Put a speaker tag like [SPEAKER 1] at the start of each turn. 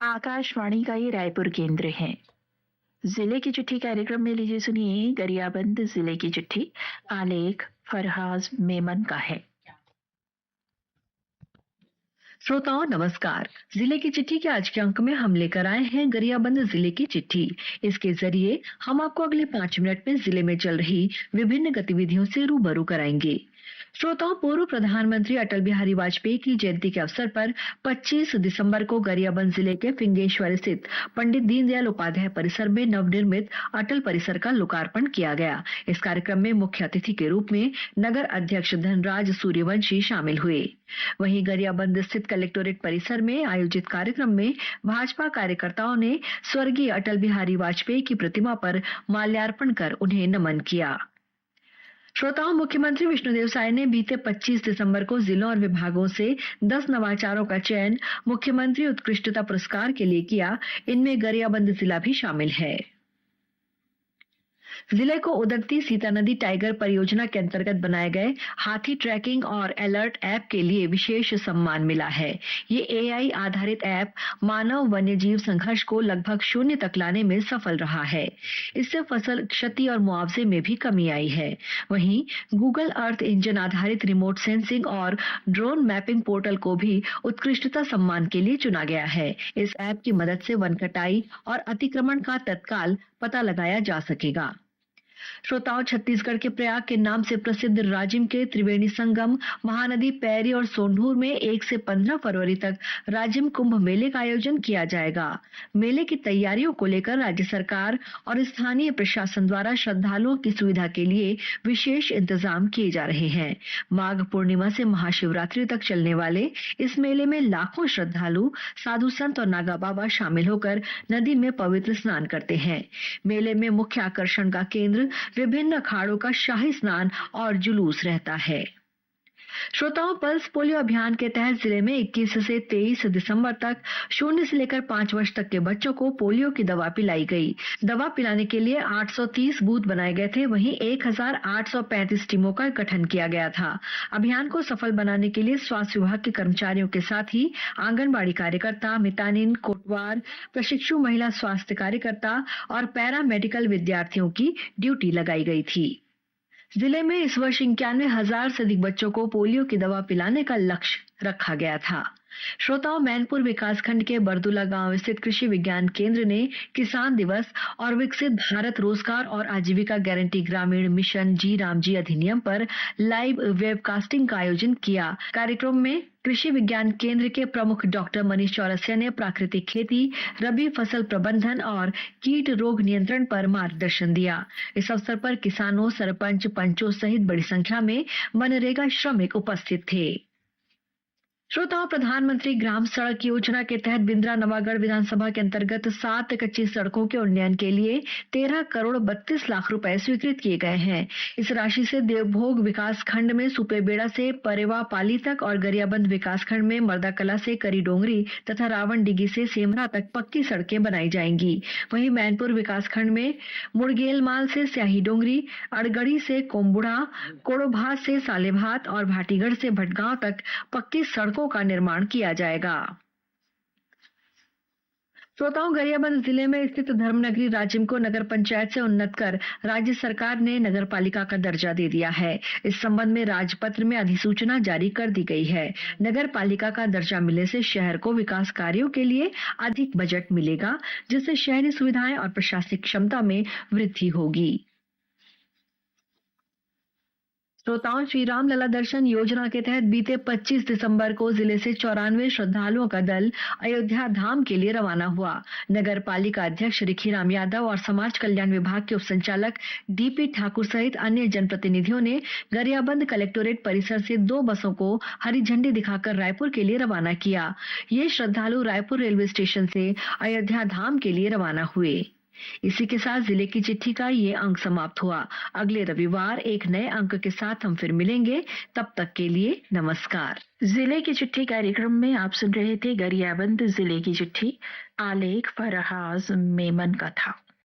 [SPEAKER 1] आकाशवाणी का ये रायपुर केंद्र है। जिले की चिट्ठी कार्यक्रम में लीजिए सुनिए गरियाबंद जिले की चिट्ठी। आलेख फरहाज मेमन का है।
[SPEAKER 2] श्रोताओं नमस्कार। जिले की चिट्ठी के आज के अंक में हम लेकर आए हैं गरियाबंद जिले की चिट्ठी। इसके जरिए हम आपको अगले 5 मिनट में जिले में चल रही विभिन्न गतिविधियों से रूबरू कराएंगे। श्रोताओं, पूर्व प्रधानमंत्री अटल बिहारी वाजपेयी की जयंती के अवसर पर 25 दिसंबर को गरियाबंद जिले के फिंगेश्वर स्थित पंडित दीनदयाल उपाध्याय परिसर में नवनिर्मित अटल परिसर का लोकार्पण किया गया। इस कार्यक्रम में मुख्य अतिथि के रूप में नगर अध्यक्ष धनराज सूर्यवंशी शामिल हुए। वहीं गरियाबंद स्थित कलेक्टोरेट परिसर में आयोजित कार्यक्रम में भाजपा कार्यकर्ताओं ने स्वर्गीय अटल बिहारी वाजपेयी की प्रतिमा पर माल्यार्पण कर उन्हें नमन किया। श्रोताओं, मुख्यमंत्री विष्णुदेव साय ने बीते 25 दिसंबर को जिलों और विभागों से 10 नवाचारों का चयन मुख्यमंत्री उत्कृष्टता पुरस्कार के लिए किया। इनमें गरियाबंद जिला भी शामिल है। जिले को उदगती सीता नदी टाइगर परियोजना के अंतर्गत बनाए गए हाथी ट्रैकिंग और अलर्ट ऐप के लिए विशेष सम्मान मिला है। ये एआई आधारित ऐप मानव वन्य जीव संघर्ष को लगभग शून्य तक लाने में सफल रहा है। इससे फसल क्षति और मुआवजे में भी कमी आई है। वहीं गूगल अर्थ इंजन आधारित रिमोट सेंसिंग और ड्रोन मैपिंग पोर्टल को भी उत्कृष्टता सम्मान के लिए चुना गया है। इस ऐप की मदद से वन कटाई और अतिक्रमण का तत्काल पता लगाया जा सकेगा। श्रोताओं, छत्तीसगढ़ के प्रयाग के नाम से प्रसिद्ध राजिम के त्रिवेणी संगम, महानदी पैरी और सोंढूर में 1 से 15 फरवरी तक राजिम कुंभ मेले का आयोजन किया जाएगा। मेले की तैयारियों को लेकर राज्य सरकार और स्थानीय प्रशासन द्वारा श्रद्धालुओं की सुविधा के लिए विशेष इंतजाम किए जा रहे हैं। माघ पूर्णिमा से महाशिवरात्रि तक चलने वाले इस मेले में लाखों श्रद्धालु, साधु संत और नागा बाबा शामिल होकर नदी में पवित्र स्नान करते हैं। मेले में मुख्य आकर्षण का केंद्र विभिन्न अखाड़ों का शाही स्नान और जुलूस रहता है। श्रोताओं, पल्स पोलियो अभियान के तहत जिले में 21 से 23 दिसंबर तक 0 से लेकर 5 वर्ष तक के बच्चों को पोलियो की दवा पिलाई गई। दवा पिलाने के लिए 830 बूथ बनाए गए थे। वहीं 1835 टीमों का गठन किया गया था। अभियान को सफल बनाने के लिए स्वास्थ्य विभाग के कर्मचारियों के साथ ही आंगनबाड़ी कार्यकर्ता, मितानिन, कोटवार, प्रशिक्षु महिला स्वास्थ्य कार्यकर्ता और पैरा मेडिकल विद्यार्थियों की ड्यूटी लगाई गई थी। जिले में इस वर्ष 91,000 से अधिक बच्चों को पोलियो की दवा पिलाने का लक्ष्य रखा गया था। श्रोताओं, मैनपुर विकासखंड के बरदुला गांव स्थित कृषि विज्ञान केंद्र ने किसान दिवस और विकसित भारत रोजगार और आजीविका गारंटी ग्रामीण मिशन जी राम जी अधिनियम पर लाइव वेबकास्टिंग का आयोजन किया। कार्यक्रम में कृषि विज्ञान केंद्र के प्रमुख डॉक्टर मनीष चौरसिया ने प्राकृतिक खेती, रबी फसल प्रबंधन और कीट रोग नियंत्रण पर मार्गदर्शन दिया। इस अवसर पर किसानों, सरपंच, पंचों सहित बड़ी संख्या में मनरेगा श्रमिक उपस्थित थे। श्रोताओं, प्रधानमंत्री ग्राम सड़क योजना के तहत बिंद्रा नवागढ़ विधानसभा के अंतर्गत 7 कच्ची सड़कों के उन्नयन के लिए 13 करोड़ 32 लाख रुपए स्वीकृत किए गए हैं। इस राशि से देवभोग विकास खंड में सुपेबेड़ा से परेवा पाली तक और गरियाबंद विकास खंड में मर्दाकला से करी डोंगरी तथा रावण डिगी से सेमरा तक पक्की सड़कें बनाई जाएंगी। वहीं मैनपुर विकास खंड में मुड़गेलमाल से स्याही डोंगरी, अड़गड़ी से कोम्बुढ़ा, कोड़ोभात से सालेभात और भाटीगढ़ से भटगांव तक पक्की सड़कों का निर्माण किया जाएगा। श्रोताओं, गरियाबंद जिले में स्थित धर्मनगरी राजिम को नगर पंचायत से उन्नत कर राज्य सरकार ने नगर पालिका का दर्जा दे दिया है। इस संबंध में राजपत्र में अधिसूचना जारी कर दी गई है। नगर पालिका का दर्जा मिलने से शहर को विकास कार्यों के लिए अधिक बजट मिलेगा, जिससे शहरी सुविधाएं और प्रशासनिक क्षमता में वृद्धि होगी। श्रोताओं, श्री राम लला दर्शन योजना के तहत बीते 25 दिसंबर को जिले से 94 श्रद्धालुओं का दल अयोध्या धाम के लिए रवाना हुआ। नगर पालिका अध्यक्ष रिखीराम यादव और समाज कल्याण विभाग के उप संचालक डीपी ठाकुर सहित अन्य जनप्रतिनिधियों ने गरियाबंद कलेक्टोरेट परिसर से 2 बसों को हरी झंडी दिखाकर रायपुर के लिए रवाना किया। ये श्रद्धालु रायपुर रेलवे स्टेशन से अयोध्या धाम के लिए रवाना हुए। इसी के साथ जिले की चिट्ठी का ये अंक समाप्त हुआ। अगले रविवार एक नए अंक के साथ हम फिर मिलेंगे। तब तक के लिए नमस्कार।
[SPEAKER 1] जिले की चिट्ठी कार्यक्रम में आप सुन रहे थे गरियाबंद जिले की चिट्ठी। आलेख फरहाज मेमन का था।